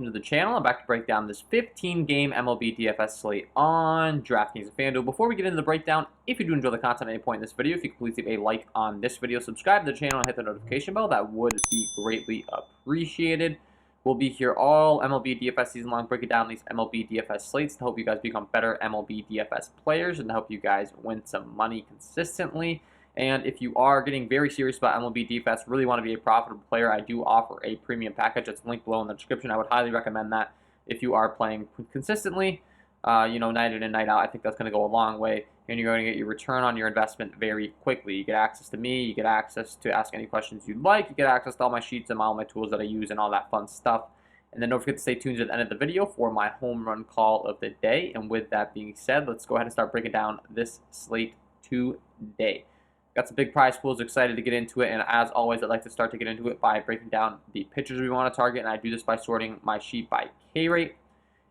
welcome to the channel. I'm back to break down this 15-game MLB DFS slate on DraftKings and FanDuel. Before we get into the breakdown, if you do enjoy the content at any point in this video, if you could please leave a like on this video, subscribe to the channel, and hit the notification bell, that would be greatly appreciated. We'll be here all MLB DFS season long, breaking down these MLB DFS slates to help you guys become better MLB DFS players and to help you guys win some money consistently. And if you are getting very serious about MLB DFS, really want to be a profitable player, I do offer a premium package. It's linked below in the description. I would highly recommend that if you are playing consistently, night in and night out. I think that's going to go a long way, and you're going to get your return on your investment very quickly. You get access to me, you get access to ask any questions you'd like, you get access to all my sheets and all my tools that I use and all that fun stuff. And then don't forget to stay tuned to the end of the video for my home run call of the day. And with that being said, let's go ahead and start breaking down this slate today. Got some big prize pools, excited to get into it, and as always, I'd like to start to get into it by breaking down the pitchers we want to target, and I do this by sorting my sheet by K rate.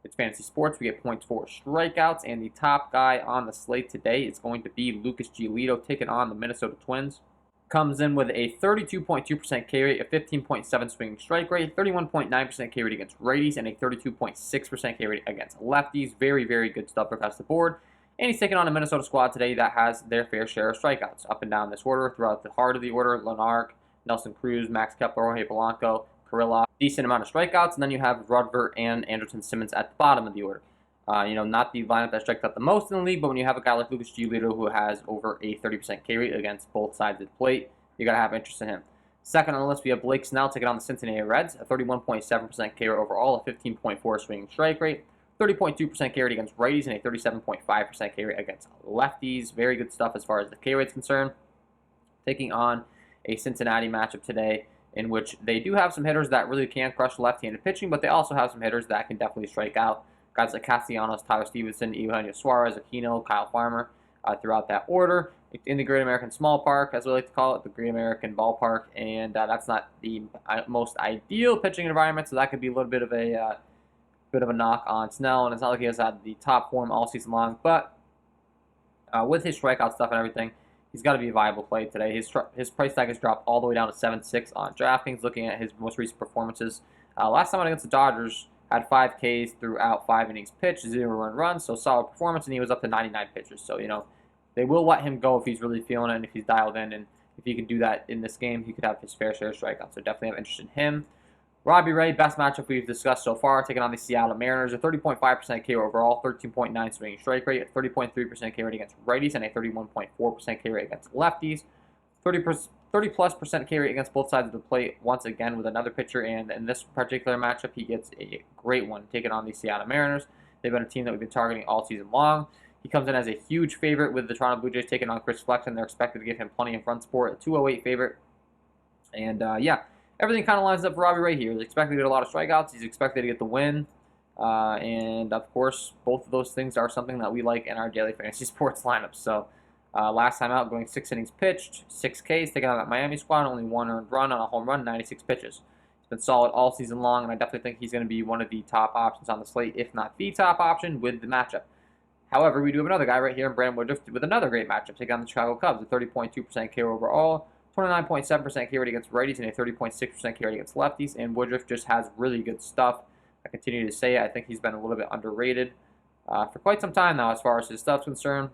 It's fantasy sports. We get points for strikeouts, and the top guy on the slate today is going to be Lucas Giolito, taking on the Minnesota Twins. Comes in with a 32.2% K rate, a 15.7 swinging strike rate, 31.9% K rate against righties, and a 32.6% K rate against lefties. Very, very good stuff across the board. And he's taking on a Minnesota squad today that has their fair share of strikeouts up and down this order. Throughout the heart of the order, Lenark, Nelson Cruz, Max Kepler, Jorge Polanco, Kirillov, decent amount of strikeouts. And then you have Rudvert and Andrelton Simmons at the bottom of the order. Not the lineup that strikes out the most in the league, but when you have a guy like Lucas Giolito who has over a 30% K rate against both sides of the plate, you got to have interest in him. Second on the list, we have Blake Snell taking on the Cincinnati Reds, a 31.7% K rate overall, a 15.4 swinging strike rate, 30.2% K rate against righties, and a 37.5% K rate against lefties. Very good stuff as far as the K rate is concerned. Taking on a Cincinnati matchup today in which they do have some hitters that really can crush left-handed pitching, but they also have some hitters that can definitely strike out. Guys like Castellanos, Tyler Stevenson, Eugenio Suarez, Aquino, Kyle Farmer, throughout that order. In the Great American Small Park, as we like to call it, the Great American Ballpark, and that's not the most ideal pitching environment, so that could be a little bit of a knock on Snell, and it's not like he has had the top form all season long, but with his strikeout stuff and everything, he's got to be a viable play today. His price tag has dropped all the way down to 7.6 on DraftKings, looking at his most recent performances. Last time against the Dodgers, had 5 Ks throughout 5 innings pitched, 0 earned runs, so solid performance, and he was up to 99 pitches. So, they will let him go if he's really feeling it and if he's dialed in, and if he can do that in this game, he could have his fair share of strikeouts, so definitely have interest in him. Robbie Ray, best matchup we've discussed so far, taking on the Seattle Mariners, a 30.5% K overall, 13.9 swinging strike rate, a 30.3% K rate against righties, and a 31.4% K rate against lefties. 30+% K rate against both sides of the plate, once again with another pitcher, and in this particular matchup, he gets a great one, taking on the Seattle Mariners. They've been a team that we've been targeting all season long. He comes in as a huge favorite with the Toronto Blue Jays taking on Chris Flexen. They're expected to give him plenty of run support, a 208 favorite, and everything kind of lines up for Robbie Ray here. He's expected to get a lot of strikeouts. He's expected to get the win. And, of course, both of those things are something that we like in our daily fantasy sports lineups. So, last time out, going 6 innings pitched, 6 Ks, taking on that Miami squad, only 1 earned run on a home run, 96 pitches. He's been solid all season long, and I definitely think he's going to be one of the top options on the slate, if not the top option, with the matchup. However, we do have another guy right here in Brandon Woodruff with another great matchup, taking on the Chicago Cubs, a 30.2% K overall, 29.7% K rate against righties, and a 30.6% K rate against lefties, and Woodruff just has really good stuff. I continue to say it. I think he's been a little bit underrated for quite some time now as far as his stuff's concerned.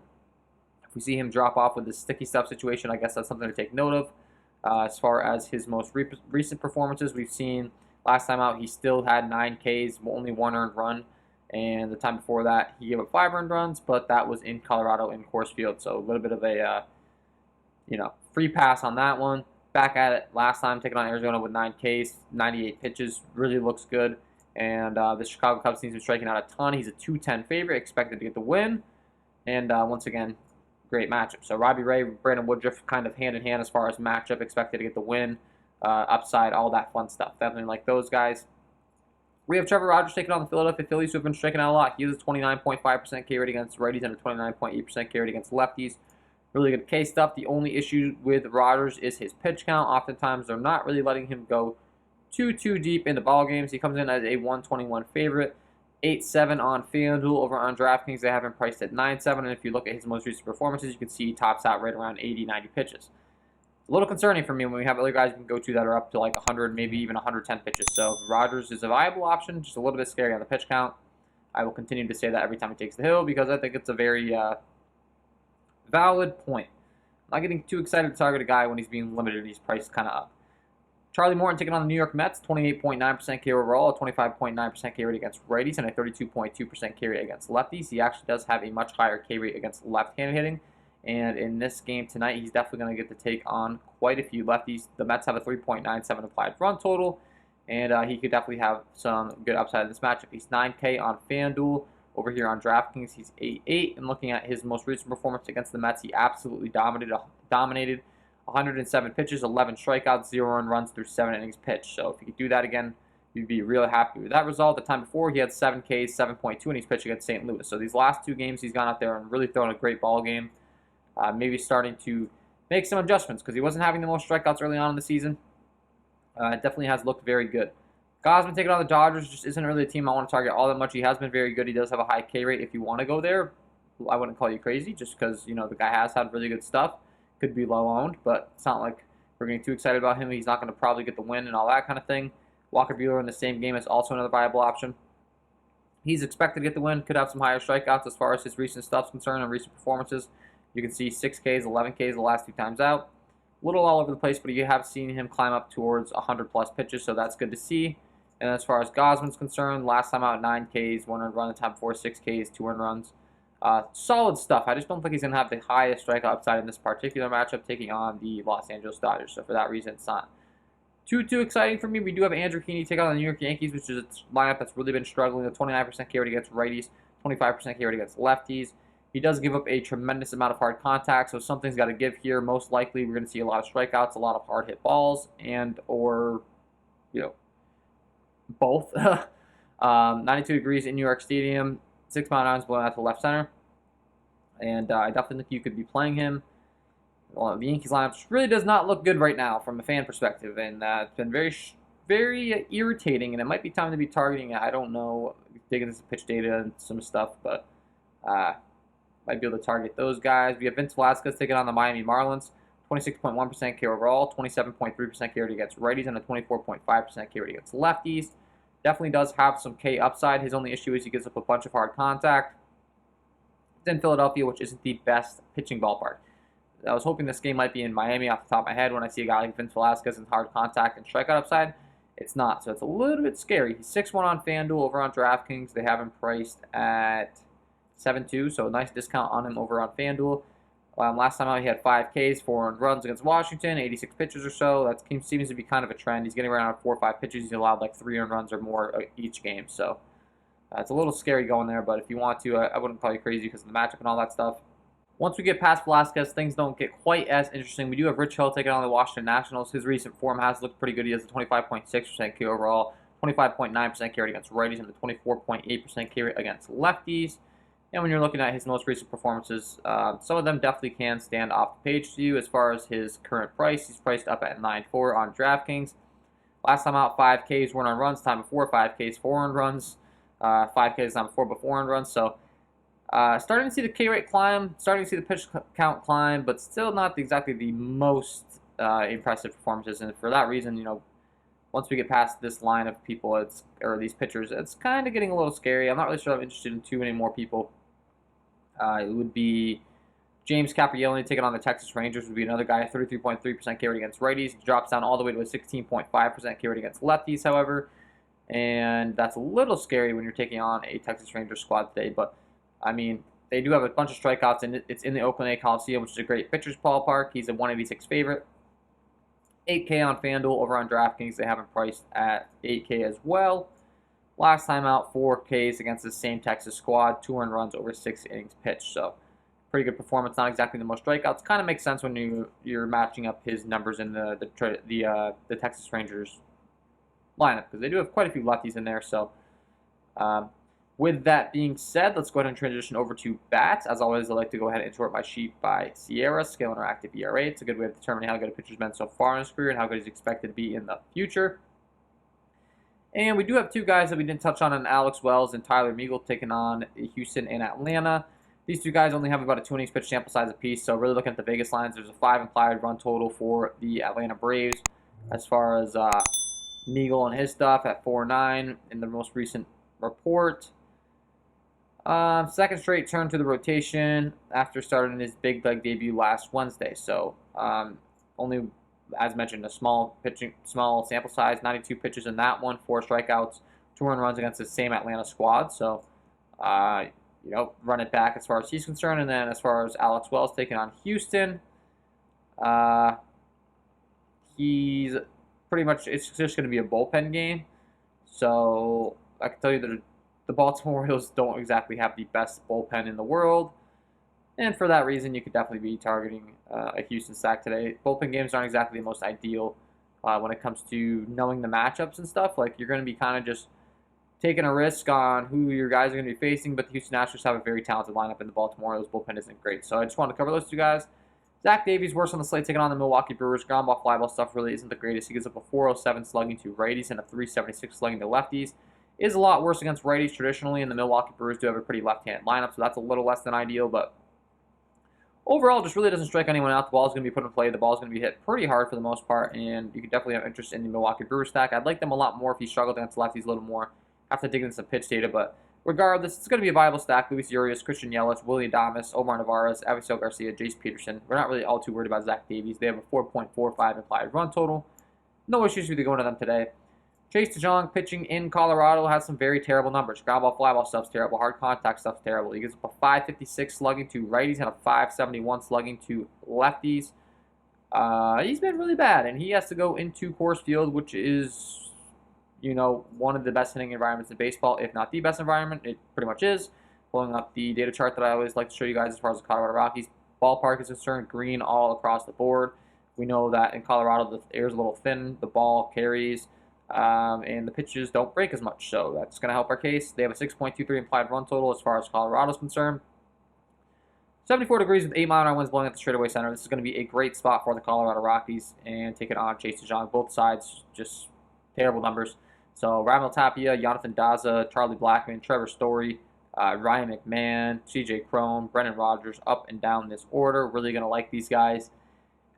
If we see him drop off with this sticky stuff situation, I guess that's something to take note of. As far as his most recent performances, we've seen last time out he still had 9 Ks, only 1 earned run, and the time before that he gave up 5 earned runs, but that was in Colorado in Coors Field, so a little bit of a free pass on that one. Back at it last time, taking on Arizona with 9 Ks, 98 pitches, really looks good. And the Chicago Cubs team's been striking out a ton. He's a 210 favorite, expected to get the win. And once again, great matchup. So Robbie Ray, Brandon Woodruff, kind of hand in hand as far as matchup, expected to get the win, upside, all that fun stuff. Definitely like those guys. We have Trevor Rogers taking on the Philadelphia Phillies, who have been striking out a lot. He has a 29.5% K rate against righties and a 29.8% K rate against lefties. Really good K stuff. The only issue with Rodgers is his pitch count. Oftentimes, they're not really letting him go too deep into ball games. He comes in as a 121 favorite, 8.7 on FanDuel. Over on DraftKings, they have him priced at 9.7. And if you look at his most recent performances, you can see he tops out right around 80, 90 pitches. a little concerning for me when we have other guys we can go to that are up to like 100, maybe even 110 pitches. So Rogers is a viable option, just a little bit scary on the pitch count. I will continue to say that every time he takes the hill because I think it's a very valid point. I'm not getting too excited to target a guy when he's being limited and he's priced kind of up. Charlie Morton taking on the New York Mets, 28.9% K overall, a 25.9% K rate against righties, and a 32.2% K rate against lefties. He actually does have a much higher K rate against left-handed hitting. And in this game tonight, he's definitely going to get to take on quite a few lefties. The Mets have a 3.97 applied run total, and he could definitely have some good upside in this matchup. He's 9K on FanDuel. Over here on DraftKings, he's 8-8. And looking at his most recent performance against the Mets, he absolutely dominated 107 pitches, 11 strikeouts, 0 earned runs through 7 innings pitched. So if he could do that again, you'd be really happy with that result. The time before, he had 7 Ks, 7.2 innings pitched against St. Louis. So these last 2 games, he's gone out there and really thrown a great ball game. Maybe starting to make some adjustments because he wasn't having the most strikeouts early on in the season. It definitely has looked very good. Gosman taking on the Dodgers just isn't really a team I want to target all that much. He has been very good. He does have a high K rate. If you want to go there, I wouldn't call you crazy just because, the guy has had really good stuff. Could be low owned, but it's not like we're getting too excited about him. He's not going to probably get the win and all that kind of thing. Walker Buehler in the same game is also another viable option. He's expected to get the win. Could have some higher strikeouts as far as his recent stuff's concerned and recent performances. You can see 6 Ks, 11 Ks the last 2 times out. A little all over the place, but you have seen him climb up towards 100-plus pitches, so that's good to see. And as far as Gosman's concerned, last time out 9 Ks, 1 earned run, the time before 6 Ks, 2 earned runs. Solid stuff. I just don't think he's going to have the highest strikeout upside in this particular matchup, taking on the Los Angeles Dodgers. So for that reason, it's not too exciting for me. We do have Andrew Heaney take on the New York Yankees, which is a lineup that's really been struggling. A 29% K rate against righties, 25% K rate against lefties. He does give up a tremendous amount of hard contact, so something's got to give here. Most likely, we're going to see a lot of strikeouts, a lot of hard hit balls, and or both. 92 degrees in New York Stadium, 6 mile an hour blowing out to left center, and I definitely think you could be playing him. Well, the Yankees lineup really does not look good right now from a fan perspective, and it's been very irritating, and it might be time to be targeting it. I don't know, digging into pitch data and some stuff, but might be able to target those guys. We have Vince Velasquez taking on the Miami Marlins. 26.1% K overall, 27.3% K rate against righties, and a 24.5% K rate against lefties. Definitely does have some K upside. His only issue is he gives up a bunch of hard contact. It's in Philadelphia, which isn't the best pitching ballpark. I was hoping this game might be in Miami off the top of my head when I see a guy like Vince Velasquez in hard contact and strikeout upside. It's not, so it's a little bit scary. He's 6-1 on FanDuel over on DraftKings. They have him priced at 7-2, so a nice discount on him over on FanDuel. Last time out, he had 5 Ks, 4 earned runs against Washington, 86 pitches or so. That seems to be kind of a trend. He's getting around 4 or 5 pitches. He's allowed like 3 earned runs or more each game. So it's a little scary going there, but if you want to, I wouldn't call you crazy because of the matchup and all that stuff. Once we get past Velasquez, things don't get quite as interesting. We do have Rich Hill taking on the Washington Nationals. His recent form has looked pretty good. He has a 25.6% K overall, 25.9% K rate against righties, and a 24.8% K rate against lefties. And when you're looking at his most recent performances, some of them definitely can stand off the page to you. As far as his current price, he's priced up at 9.4 on DraftKings. Last time out, 5 Ks, 1 earned runs. Time before, 5 Ks, 4 earned runs. 5 Ks time before, but 4 earned runs. So starting to see the K rate climb, starting to see the pitch count climb, but still not exactly the most impressive performances. And for that reason, once we get past this line of people, or these pitchers, it's kind of getting a little scary. I'm not really sure I'm interested in too many more people. It would be James Caprielli taking on the Texas Rangers. Would be another guy, 33.3% K rate against righties. Drops down all the way to a 16.5% K rate against lefties, however. And that's a little scary when you're taking on a Texas Rangers squad today. But, I mean, they do have a bunch of strikeouts, and it's in the Oakland A Coliseum, which is a great pitcher's ballpark. He's a 186 favorite. 8K on FanDuel. Over on DraftKings, they have him priced at 8K as well. Last time out, 4 Ks against the same Texas squad, 2 earned runs over 6 innings pitched. So, pretty good performance. Not exactly the most strikeouts. Kind of makes sense when you're matching up his numbers in the Texas Rangers lineup, because they do have quite a few lefties in there. So, with that being said, let's go ahead and transition over to bats. As always, I like to go ahead and insert my sheet by Sierra, scale interactive ERA. It's a good way of determining how good a pitcher's been so far in his career and how good he's expected to be in the future. And we do have 2 guys that we didn't touch on, Alex Wells and Tyler Meagle, taking on Houston and Atlanta. These two guys only have about a 2 innings pitch sample size apiece, so really looking at the Vegas lines, there's a 5 implied run total for the Atlanta Braves. As far as Meagle and his stuff at 4.9 in the most recent report. Second straight turn to the rotation after starting his big leg debut last Wednesday. So only, as mentioned, a small sample size, 92 pitches in that one, 4 strikeouts, 2 earned runs against the same Atlanta squad. So run it back as far as he's concerned. And then as far as Alex Wells taking on Houston, he's pretty much, it's just going to be a bullpen game. So I can tell you that the Baltimore Orioles don't exactly have the best bullpen in the world. And for that reason, you could definitely be targeting a Houston stack today. Bullpen games aren't exactly the most ideal when it comes to knowing the matchups and stuff. Like, you're going to be kind of just taking a risk on who your guys are going to be facing, but the Houston Astros have a very talented lineup, and the Baltimore Orioles bullpen isn't great. So I just wanted to cover those two guys. Zach Davies worse on the slate, taking on the Milwaukee Brewers. Ground ball, fly ball stuff really isn't the greatest. He gives up a 407 slugging to righties and a 376 slugging to lefties. Is a lot worse against righties traditionally, and the Milwaukee Brewers do have a pretty left-handed lineup, so that's a little less than ideal, but overall, just really doesn't strike anyone out. The ball is going to be put in play. The ball is going to be hit pretty hard for the most part, and you could definitely have interest in the Milwaukee Brewers stack. I'd like them a lot more if he struggled against lefties a little more. Have to dig into some pitch data, but regardless, it's going to be a viable stack. Luis Urias, Christian Yelich, Willie Adames, Omar Narvaez, Avisail Garcia, Jace Peterson. We're not really all too worried about Zach Davies. They have a 4.45 implied run total. No issues with going to them today. Chase DeJong pitching in Colorado has some very terrible numbers. Ground ball, fly ball stuff's terrible. Hard contact stuff's terrible. He gives up a 556 slugging to righties and a 571 slugging to lefties. He's been really bad, and he has to go into Coors Field, which is, one of the best hitting environments in baseball, if not the best environment. It pretty much is. Pulling up the data chart that I always like to show you guys as far as the Colorado Rockies ballpark is concerned, green all across the board. We know that in Colorado the air is a little thin, the ball carries, and the pitches don't break as much, so that's going to help our case. They have a 6.23 implied run total as far as Colorado's concerned. 74 degrees with 8-mile-an-hour winds blowing at the straightaway center. This is going to be a great spot for the Colorado Rockies, and take it on Chase DeJong. Both sides, just terrible numbers. So Raimel Tapia, Jonathan Daza, Charlie Blackmon, Trevor Story, Ryan McMahon, CJ Cron, Brendan Rodgers, up and down this order. Really going to like these guys.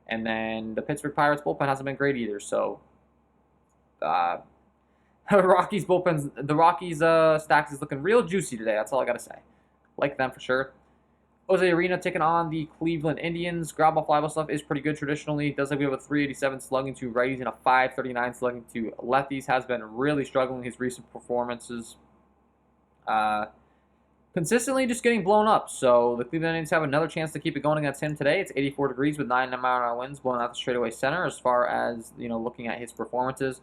And then the Pittsburgh Pirates bullpen hasn't been great either, so the Rockies stacks is looking real juicy today. That's all I gotta say. Like them for sure. Jose Arena taking on the Cleveland Indians. Ground ball, fly ball stuff is pretty good traditionally. Does have we have a 387 slugging to righties and a 539 slugging to lefties. Has been really struggling his recent performances. Consistently just getting blown up. So the Cleveland Indians have another chance to keep it going against him today. It's 84 degrees with 9-mile-an-hour winds blowing out the straightaway center. As far as looking at his performances,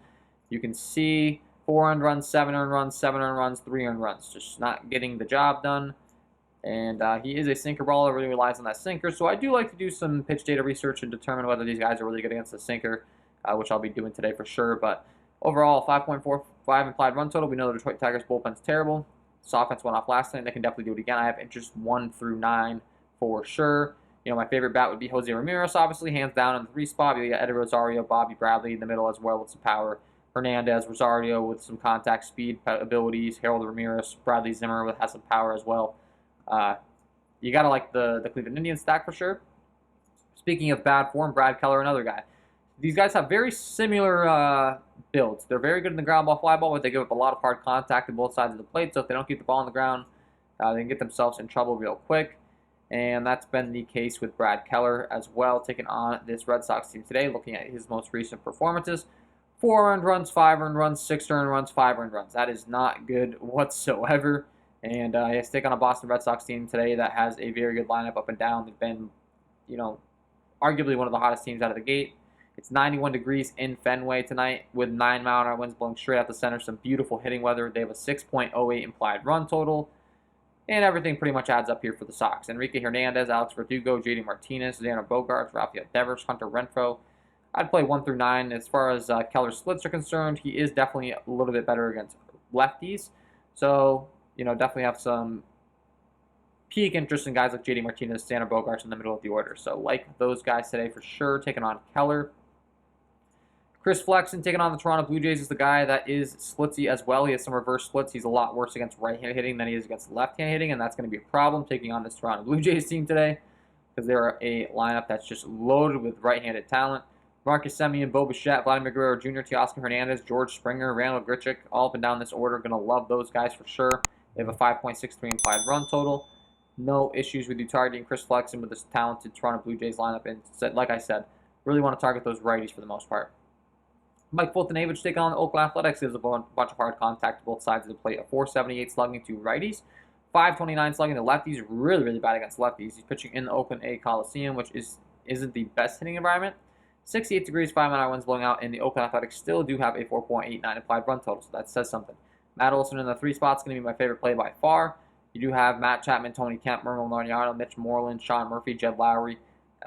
you can see 4 earned runs, 7 earned runs, 7 earned runs, 3 earned runs. Just not getting the job done. And he is a sinker baller, really relies on that sinker. So I do like to do some pitch data research and determine whether these guys are really good against the sinker, which I'll be doing today for sure. But overall, 5.45 implied run total. We know the Detroit Tigers bullpen's terrible. This offense went off last night. They can definitely do it again. I have interest 1 through 9 for sure. My favorite bat would be Jose Ramirez, obviously, hands down in the 3 spot. You got Eddie Rosario, Bobby Bradley in the middle as well with some power. Hernandez, Rosario with some contact speed abilities. Harold Ramirez, Bradley Zimmer has some power as well. You got to like the Cleveland Indians stack for sure. Speaking of bad form, Brad Keller, another guy. These guys have very similar builds. They're very good in the ground ball, fly ball, but they give up a lot of hard contact on both sides of the plate. So if they don't keep the ball on the ground, they can get themselves in trouble real quick. And that's been the case with Brad Keller as well, taking on this Red Sox team today, looking at his most recent performances. 4 earned runs, 5 earned runs, 6 earned runs, 5 earned runs. That is not good whatsoever. And he has to take on a Boston Red Sox team today that has a very good lineup up and down. They've been, arguably one of the hottest teams out of the gate. It's 91 degrees in Fenway tonight with 9-mile-an-hour winds blowing straight out the center. Some beautiful hitting weather. They have a 6.08 implied run total. And everything pretty much adds up here for the Sox. Enrique Hernandez, Alex Verdugo, JD Martinez, Xander Bogaerts, Rafael Devers, Hunter Renfroe. I'd play 1 through 9. As far as Keller's splits are concerned, he is definitely a little bit better against lefties. So, definitely have some peak interest in guys like JD Martinez, Xander Bogaerts in the middle of the order. So like those guys today for sure, taking on Keller. Chris Flexen taking on the Toronto Blue Jays is the guy that is splitsy as well. He has some reverse splits. He's a lot worse against right-handed hitting than he is against left-handed hitting, and that's going to be a problem taking on this Toronto Blue Jays team today because they're a lineup that's just loaded with right-handed talent. Marcus Semien, Bo Bichette, Vladimir Guerrero Jr., Teoscar Hernandez, George Springer, Randall Grichuk, all up and down this order. Going to love those guys for sure. They have a 5.63 implied run total. No issues with you targeting Chris Flexen with this talented Toronto Blue Jays lineup. And like I said, really want to target those righties for the most part. Mike Fultonavich taking on the Oakland Athletics gives a bunch of hard contact to both sides of the plate. A 478 slugging to righties, 529 slugging to lefties. Really, really bad against lefties. He's pitching in the Oakland A Coliseum, which isn't the best hitting environment. 68 degrees, 5-mile winds blowing out, and the Oakland Athletics still do have a 4.89 implied run total, so that says something. Matt Olson in the 3 spot is going to be my favorite play by far. You do have Matt Chapman, Tony Kemp, Merrill Mariano, Mitch Moreland, Sean Murphy, Jed Lowry,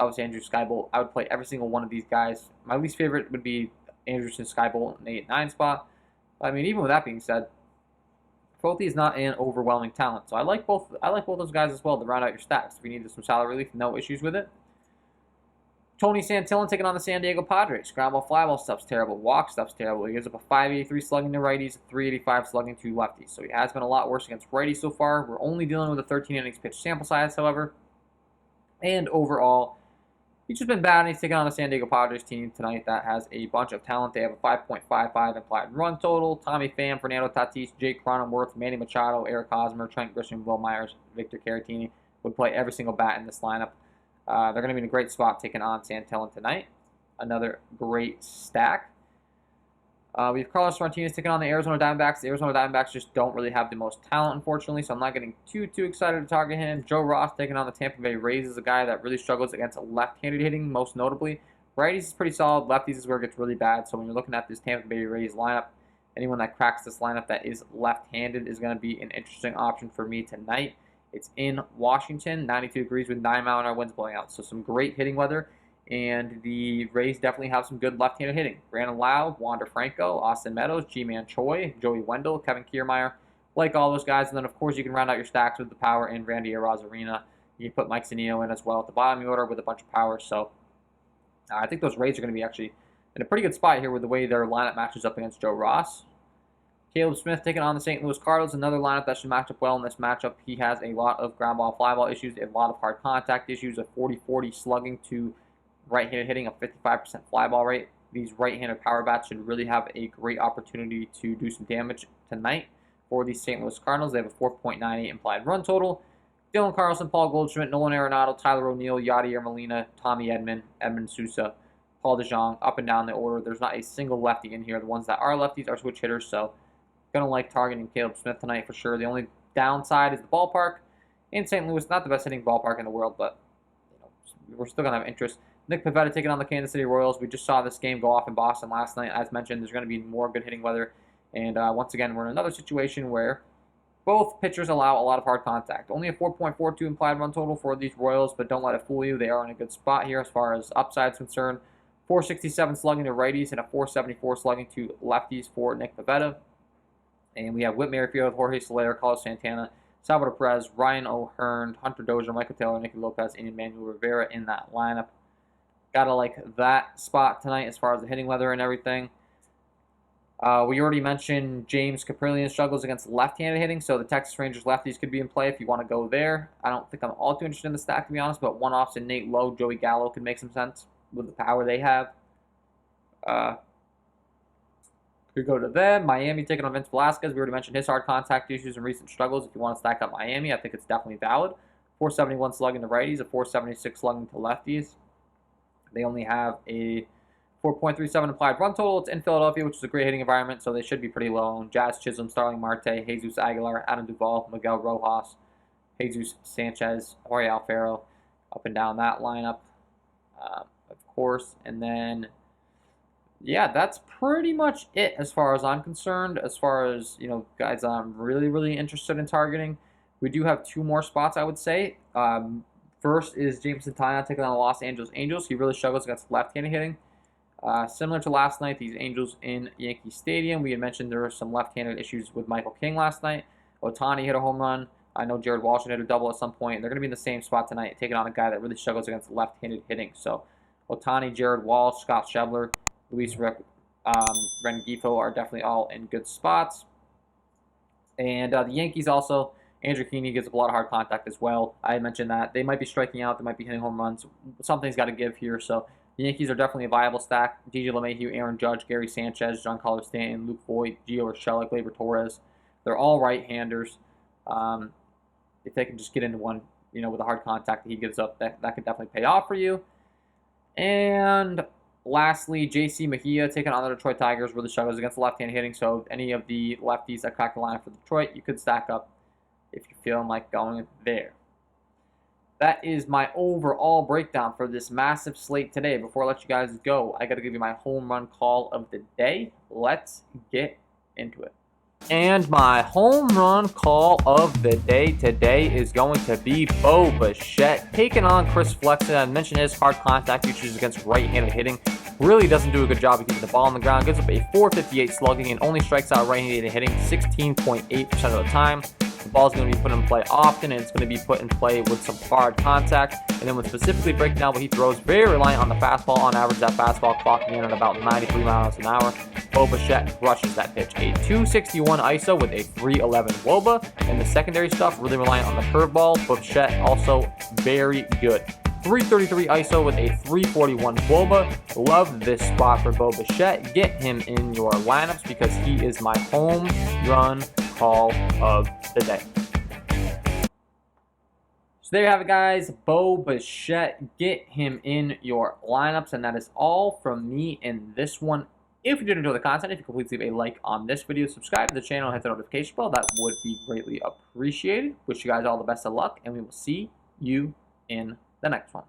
Elvis Andrew, Skybolt. I would play every single one of these guys. My least favorite would be Anderson, Skybolt in the 8-9 spot. I mean, even with that being said, Folty is not an overwhelming talent, so I like both those guys as well to round out your stacks. If you need some salary relief, no issues with it. Tony Santillan taking on the San Diego Padres. Ground ball, fly ball stuff's terrible. Walk stuff's terrible. He gives up a 583 slugging to righties, a 385 slugging to lefties. So he has been a lot worse against righties so far. We're only dealing with a 13 innings pitch sample size, however. And overall, he's just been bad, and he's taking on a San Diego Padres team tonight that has a bunch of talent. They have a 5.55 implied run total. Tommy Pham, Fernando Tatis, Jake Cronenworth, Manny Machado, Eric Hosmer, Trent Grisham, Will Myers, Victor Caratini would play every single bat in this lineup. They're going to be in a great spot taking on Santillan tonight. Another great stack. We have Carlos Martinez taking on the Arizona Diamondbacks. The Arizona Diamondbacks just don't really have the most talent, unfortunately, so I'm not getting too excited to target him. Joe Ross taking on the Tampa Bay Rays is a guy that really struggles against left-handed hitting, most notably. Righties is pretty solid. Lefties is where it gets really bad. So when you're looking at this Tampa Bay Rays lineup, anyone that cracks this lineup that is left-handed is going to be an interesting option for me tonight. It's in Washington, 92 degrees with 9-mile-an-hour winds blowing out. So some great hitting weather. And the Rays definitely have some good left-handed hitting. Brandon Lau, Wander Franco, Austin Meadows, G-Man Choi, Joey Wendell, Kevin Kiermaier. Like all those guys. And then, of course, you can round out your stacks with the power and Randy Arozarena. You can put Mike Zanino in as well at the bottom of the order with a bunch of power. So I think those Rays are going to be actually in a pretty good spot here with the way their lineup matches up against Joe Ross. Caleb Smith taking on the St. Louis Cardinals, another lineup that should match up well in this matchup. He has a lot of ground ball, fly ball issues, a lot of hard contact issues, a 40-40 slugging to right-handed hitting, a 55% fly ball rate. These right-handed power bats should really have a great opportunity to do some damage tonight for the St. Louis Cardinals. They have a 4.98 implied run total. Dylan Carlson, Paul Goldschmidt, Nolan Arenado, Tyler O'Neill, Yadier Molina, Tommy Edman, Edmund Sousa, Paul DeJong, up and down the order. There's not a single lefty in here. The ones that are lefties are switch hitters, so going to like targeting Caleb Smith tonight for sure. The only downside is the ballpark. In St. Louis, not the best hitting ballpark in the world, but we're still going to have interest. Nick Pivetta taking on the Kansas City Royals. We just saw this game go off in Boston last night. As mentioned, there's going to be more good hitting weather. And once again, we're in another situation where both pitchers allow a lot of hard contact. Only a 4.42 implied run total for these Royals, but don't let it fool you. They are in a good spot here as far as upside is concerned. 467 slugging to righties and a 474 slugging to lefties for Nick Pivetta. And we have Whit Merrifield, Jorge Soler, Carlos Santana, Salvador Perez, Ryan O'Hearn, Hunter Dozier, Michael Taylor, Nicky Lopez, and Emmanuel Rivera in that lineup. Gotta like that spot tonight as far as the hitting weather and everything. We already mentioned James Caprillion struggles against left-handed hitting, so the Texas Rangers lefties could be in play if you want to go there. I don't think I'm all too interested in the stack, to be honest, but one-offs in Nate Lowe, Joey Gallo could make some sense with the power they have. Could go to them. Miami taking on Vince Velasquez. We already mentioned his hard contact issues and recent struggles. If you want to stack up Miami, I think it's definitely valid. 471 slugging to righties, a 476 slugging to lefties. They only have a 4.37 implied run total. It's in Philadelphia, which is a great hitting environment, so they should be pretty low. Jazz Chisholm, Starling Marte, Jesus Aguilar, Adam Duvall, Miguel Rojas, Jesus Sanchez, Jorge Alfaro, up and down that lineup, of course. And then, yeah, that's pretty much it as far as I'm concerned. As far as, guys I'm really interested in targeting. We do have 2 more spots, I would say. First is Jameson Taillon taking on the Los Angeles Angels. He really struggles against left-handed hitting. Similar to last night, these Angels in Yankee Stadium. We had mentioned there were some left-handed issues with Michael King last night. Ohtani hit a home run. I know Jared Walsh hit a double at some point. They're going to be in the same spot tonight, taking on a guy that really struggles against left-handed hitting. So Ohtani, Jared Walsh, Scott Schebler, Luis Rengifo are definitely all in good spots. And the Yankees also, Andrew Heaney gives up a lot of hard contact as well. I mentioned that. They might be striking out. They might be hitting home runs. Something's got to give here. So the Yankees are definitely a viable stack. DJ LeMahieu, Aaron Judge, Gary Sanchez, Giancarlo Stanton, Luke Voigt, Gio Urshela, Gleyber Torres. They're all right-handers. If they can just get into one, with the hard contact that he gives up, that could definitely pay off for you. And lastly, J.C. Mejia taking on the Detroit Tigers really struggles against left-hand hitting. So any of the lefties that crack the lineup for Detroit, you could stack up if you're feeling like going there. That is my overall breakdown for this massive slate today. Before I let you guys go, I got to give you my home run call of the day. Let's get into it. And my home run call of the day today is going to be Bo Bichette taking on Chris Flexen. I mentioned his hard contact features against right-handed hitting. Really doesn't do a good job of keeping the ball on the ground. Gives up a .458 slugging and only strikes out right-handed hitting 16.8% of the time. The ball is going to be put in play often, and it's going to be put in play with some hard contact. And then when specifically breaking down what he throws, very reliant on the fastball. On average, that fastball clocking in at about 93 miles an hour. Bo Bichette crushes that pitch. A 261 ISO with a 311 WOBA. And the secondary stuff, really reliant on the curveball. Bo Bichette also very good. 333 ISO with a 341 WOBA. Love this spot for Bo Bichette. Get him in your lineups because he is my home run call of the day. So there you have it, guys. Bo Bichette. Get him in your lineups. And that is all from me in this one. If you did enjoy the content, if you could please leave a like on this video, subscribe to the channel, hit the notification bell. That would be greatly appreciated. Wish you guys all the best of luck, and we will see you in the next one.